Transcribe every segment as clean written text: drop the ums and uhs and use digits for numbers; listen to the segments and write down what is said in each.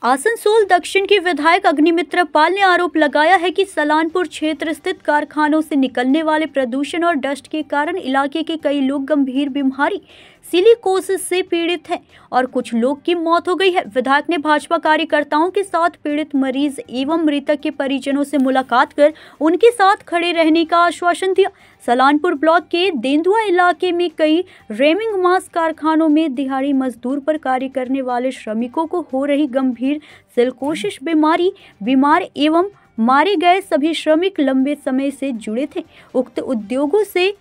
आसनसोल दक्षिण के विधायक अग्निमित्र पाल ने आरोप लगाया है कि सलानपुर क्षेत्र स्थित कारखानों से निकलने वाले प्रदूषण और डस्ट के कारण इलाके के कई लोग गंभीर बीमारी सिलिकोसिस से पीड़ित हैं और कुछ लोग की मौत हो गई है। विधायक ने भाजपा कार्यकर्ताओं के साथ पीड़ित मरीज एवं मृतक के परिजनों से मुलाकात कर उनके साथ खड़े रहने का आश्वासन दिया। सलानपुर ब्लॉक के देंदुआ इलाके में कई रेमिंग मास कारखानों में दिहाड़ी मजदूर पर कार्य करने वाले श्रमिकों को हो रही गंभीर सिलिकोसिस बीमारी बीमार एवं मारे गए सभी श्रमिक लंबे समय से जुड़े थे। उक्त उद्योगों से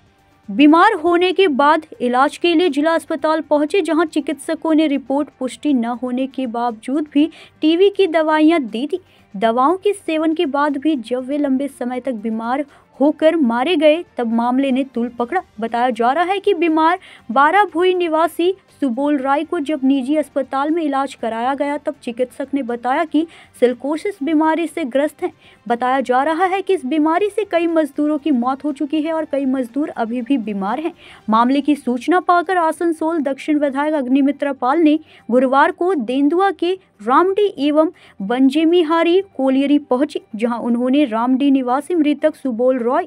बीमार होने के बाद इलाज के लिए जिला अस्पताल पहुंचे, जहां चिकित्सकों ने रिपोर्ट पुष्टि न होने के बावजूद भी टीबी की दवाइयां दी थी। दवाओं के सेवन के बाद भी जब वे लंबे समय तक बीमार होकर मारे गए तब मामले ने तूल पकड़ा। बताया जा रहा है कि बीमार 12 भुई निवासी सुबोल राय को जब निजी अस्पताल में इलाज कराया गया तब चिकित्सक ने बताया कि सिलिकोसिस बीमारी से ग्रस्त हैं। बताया जा रहा है कि इस बीमारी से कई मजदूरों की मौत हो चुकी है और कई मजदूर अभी भी बीमार हैं। मामले की सूचना पाकर आसनसोल दक्षिण विधायक अग्निमित्र पाल ने गुरुवार को देंदुआ के रामडी एवं बंजेमिहारी कोलियरी पहुंचे, जहां उन्होंने रामडी निवासी मृतक सुबोल रॉय,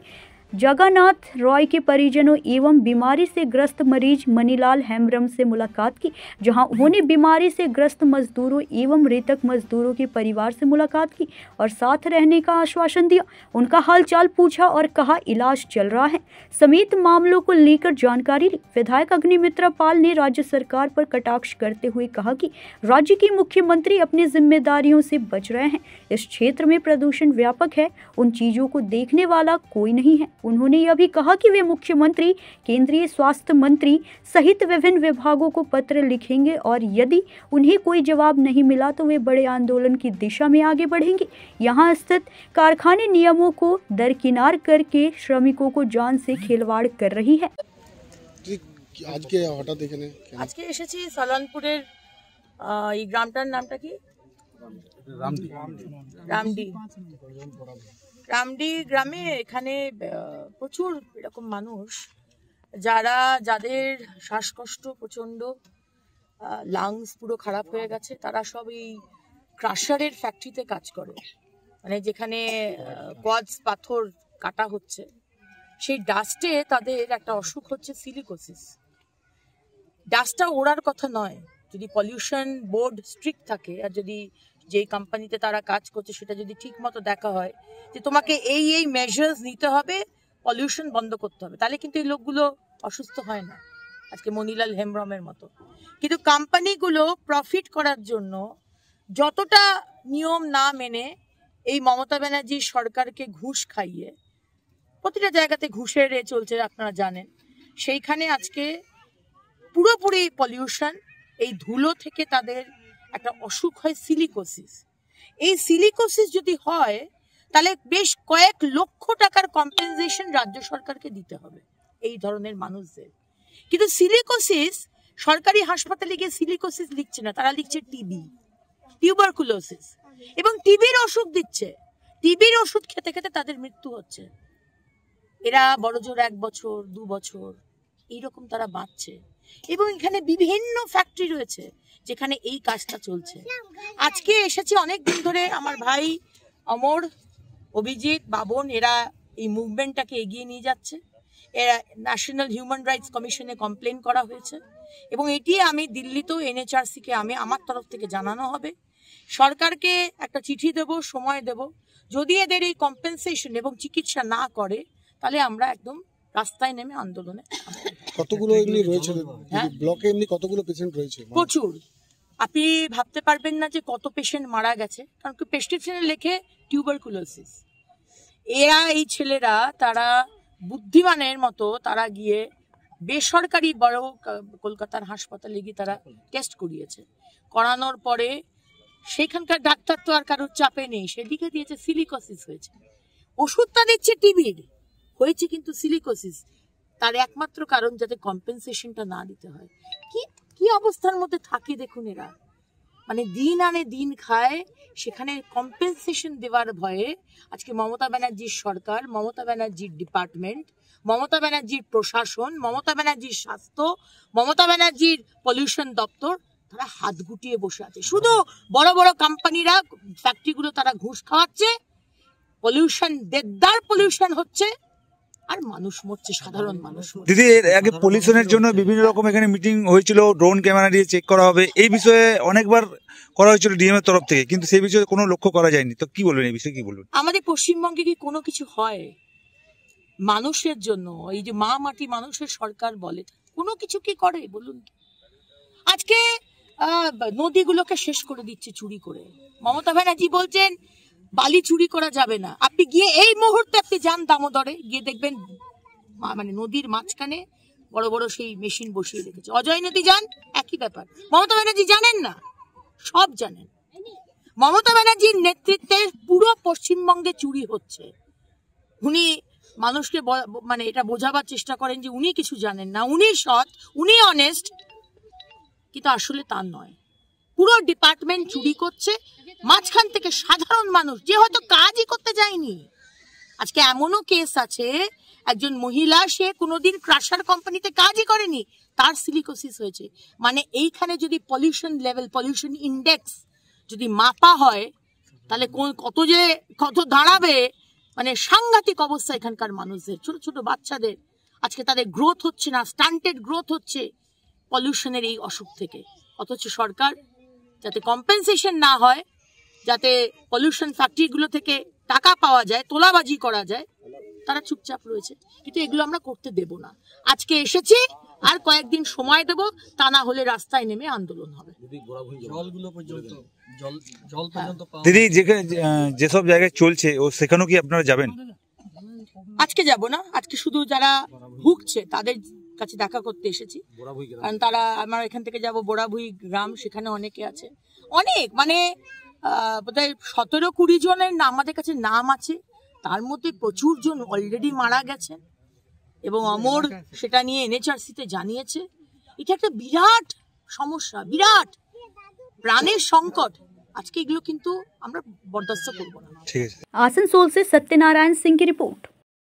जगन्नाथ रॉय के परिजनों एवं बीमारी से ग्रस्त मरीज मनीलाल हेम्ब्रम से मुलाकात की, जहां उन्होंने बीमारी से ग्रस्त मजदूरों एवं मृतक मजदूरों के परिवार से मुलाकात की और साथ रहने का आश्वासन दिया। उनका हालचाल पूछा और कहा इलाज चल रहा है समेत मामलों को लेकर जानकारी ली। विधायक अग्निमित्र पाल ने राज्य सरकार पर कटाक्ष करते हुए कहा कि राज्य के मुख्यमंत्री अपनी जिम्मेदारियों से बच रहे हैं। इस क्षेत्र में प्रदूषण व्यापक है, उन चीजों को देखने वाला कोई नहीं है। उन्होंने यह भी कहा कि वे मुख्यमंत्री, केंद्रीय स्वास्थ्य मंत्री सहित विभिन्न विभागों को पत्र लिखेंगे और यदि उन्हें कोई जवाब नहीं मिला तो वे बड़े आंदोलन की दिशा में आगे बढ़ेंगे। यहां स्थित कारखाने नियमों को दरकिनार करके श्रमिकों को जान से खिलवाड़ कर रही है। আজকে হঠাৎ এখানে আজকে এসেছি সলানপুরের এই গ্রামটার নামটা কি রামডি গ্রামে এখানে প্রচুর এরকম মানুষ যাদের শ্বাসকষ্ট প্রচন্ড, লাংস পুরো খারাপ হয়ে গেছে, তারা সব এই ক্রাশারের ফ্যাক্টরিতে কাজ করে, মানে যেখানে কোয়ার্টজ পাথর কাটা হচ্ছে, সেই ডাস্টে তাদের একটা অসুখ হচ্ছে সিলিকোসিস। ডাস্টটা ওড়ার কথা নয়, যদি পলিউশন বোর্ড স্ট্রিক্ট থাকে আর যদি যেই কোম্পানিতে তারা কাজ করছে সেটা যদি ঠিক মতো দেখা হয় যে তোমাকে এই মেজার্স নিতে হবে, পলিউশন বন্ধ করতে হবে, তাহলে কিন্তু এই লোকগুলো অসুস্থ হয় না আজকে মনিলাল হেমব্রমের মতো। কিন্তু কোম্পানিগুলো প্রফিট করার জন্য যতটা নিয়ম না মেনে এই মমতা ব্যানার্জির সরকারকে ঘুষ খাইয়ে প্রতিটা জায়গাতে ঘুষের চলছে আপনারা জানেন, সেইখানে আজকে পুরোপুরি পলিউশন, এই ধুলো থেকে তাদের একটা অসুখ হয় সিলিকোসিস। এই সিলিকোসিস যদি হয় তাহলে বেশ কয়েক লক্ষ টাকার কম্পেনসেশন রাজ্য সরকারকে দিতে হবে এই ধরনের মানুষদের। কিন্তু সিলিকোসিস সরকারি হাসপাতালে গিয়ে সিলিকোসিস লিখছে না, তারা লিখছে টিবি, টিউবারকুলোসিস, এবং টিবির ওষুধ দিচ্ছে। টিবির ওষুধ খেতে খেতে তাদের মৃত্যু হচ্ছে। এরা বড়জোর 1 বছর 2 বছর এইরকম তারা বাঁচছে। এবং এখানে বিভিন্ন ফ্যাক্টরি রয়েছে যেখানে এই কাজটা চলছে। আজকে এসেছি অনেক দিন ধরে, আমার ভাই অমর, অভিজিৎ, বাবন এরা এই মুভমেন্টটাকে এগিয়ে নিয়ে যাচ্ছে। এরা ন্যাশনাল হিউম্যান রাইটস কমিশনে কমপ্লেন করা হয়েছে এবং এটি আমি দিল্লিতেও এনএচআরসিকে আমার তরফ থেকে জানানো হবে। সরকারকে একটা চিঠি দেব, সময় দেব, যদি এদের এই কম্পেনসেশন এবং চিকিৎসা না করে তাহলে আমরা একদম রাস্তায় নেমে আন্দোলনে। কতগুলো এমনি রয়েছে ব্লকে, এমনি কতগুলো পেশেন্ট রয়েছে? প্রচুর, আপনি ভাবতে পারবেন না যে কত পেশেন্ট মারা গেছে, কারণ কি প্রেসক্রিপশনে লেখে টিউবারকুলোসিস। এরা এই ছেলেরা তারা বুদ্ধিমানের মতো তারা গিয়ে বেসরকারি বড় কলকাতার হাসপাতালে গিয়ে তারা টেস্ট করিয়েছে, করানোর পরে সেখানকার ডাক্তার তো আর কারোর চাপে নেই, সেদিকে দিয়েছে সিলিকোসিস হয়েছে। ওষুধটা দিচ্ছে টিবির হয়েছে, কিন্তু সিলিকোসিস তার একমাত্র কারণ যাতে কম্পেনসেশনটা না দিতে হয়। কি অবস্থার মধ্যে থাকে দেখুন এরা, মানে দিন আনে দিন খায়, সেখানে কম্পেনসেশন দেওয়ার ভয়ে আজকে মমতা ব্যানার্জির সরকার, মমতা ব্যানার্জির ডিপার্টমেন্ট, মমতা ব্যানার্জির প্রশাসন, মমতা ব্যানার্জির স্বাস্থ্য, মমতা ব্যানার্জির পলিউশন দপ্তর তারা হাত গুটিয়ে বসে আছে। শুধু বড় বড় কোম্পানিরা, ফ্যাক্টরিগুলো তারা ঘুষ খাওয়াচ্ছে, পলিউশন, দেদার পলিউশন হচ্ছে, আর মানুষ মরছে, সাধারণ মানুষ মরছে। দিদি, এর আগে পলিউশনের জন্য বিভিন্ন রকম এখানে মিটিং হয়েছিল, ড্রোন ক্যামেরা দিয়ে চেক করা হবে, এই বিষয়ে অনেকবার করা হয়েছিল ডিএম এর তরফ থেকে, কিন্তু সেই বিষয়ে কোনো লক্ষ্য করা যায়নি। তো কি বলবেন এই বিষয়ে, কি বলবেন? আমাদের পশ্চিমবঙ্গে কি কোনো কিছু হয় মানুষের জন্য? এই যে মা মাটি মানুষের সরকার বলে, কোনো কিছু কি করে বলুন? আজকে নদীগুলোকে শেষ করে দিচ্ছে চুরি করে। মমতা ব্যানার্জি বলছেন বালি চুরি করা যাবে না। আপনি গিয়ে এই মুহূর্তে আপনি যান দামোদরে, গিয়ে দেখবেন মানে নদীর মাঝখানে বড় বড় সেই মেশিন বসিয়ে রেখেছে। অজয় নদী যান, একই ব্যাপার। মমতা ব্যানার্জি জানেন না? সব জানেন। মমতা ব্যানার্জির নেতৃত্বে পুরো পশ্চিমবঙ্গে চুরি হচ্ছে। উনি মানুষকে মানে এটা বোঝাবার চেষ্টা করেন যে উনি কিছু জানেন না, উনি সৎ, উনি অনেস্ট, কিন্তু আসলে তা নয়। পুরো ডিপার্টমেন্ট চুরি করছে, মাঝখান থেকে সাধারণ মানুষ যে হয়তো কাজই করতে যায়নি। আজকে এমনও কেস আছে, একজন মহিলা, সে কোনোদিন ক্রাশার কোম্পানিতে কাজই করেনি, তার সিলিকোসিস হয়েছে। মানে এইখানে যদি পলিউশন লেভেল, পলিউশন ইন্ডেক্স যদি মাপা হয়, তাহলে কত দাঁড়াবে। মানে সাংঘাতিক অবস্থা এখানকার মানুষদের, ছোট ছোট বাচ্চাদের। আজকে তাদের গ্রোথ হচ্ছে না, স্টান্টেড গ্রোথ হচ্ছে পলিউশনের এই অসুখ থেকে। অথচ সরকার যাতে কম্পেনসেশন না হয়, যাতে পলিউশন ফ্যাক্টরিগুলো থেকে টাকা পাওয়া যায়, তোলাবাজি করা যায়, তারা চুপচাপ রয়েছে। কিন্তু এগুলো আমরা করতে দেব না। আজকে এসেছি, আর কয়েকদিন সময় দেব, তা না হলে রাস্তায় নেমে আন্দোলন হবে। দিদি, যেখানে যেসব জায়গায় চলছে ও সেখানেও কি আপনারা যাবেন? আজকে যাব না, আজকে শুধু যারা ভুগছে তাদের কাছে দেখা করতে এসেছি। কারণ তারা, আমার এখান থেকে যাব বোরাভুই গ্রাম, সেখানে অনেকে আছে, অনেক মানে বোধহয় 17-20 জনের আমাদের কাছে নাম আছে। তার মধ্যে প্রচুর জন অলরেডি মারা গেছেন এবং অমর সেটা নিয়ে এনএচআরসিতে জানিয়েছে। এটা একটা বিরাট সমস্যা, বিরাট প্রাণের সংকট। আজকে এগুলো কিন্তু আমরা বরদাস্ত করব না। ঠিক আছে। आसनसोल से सत्यनारायण सिंह की रिपोर्ट।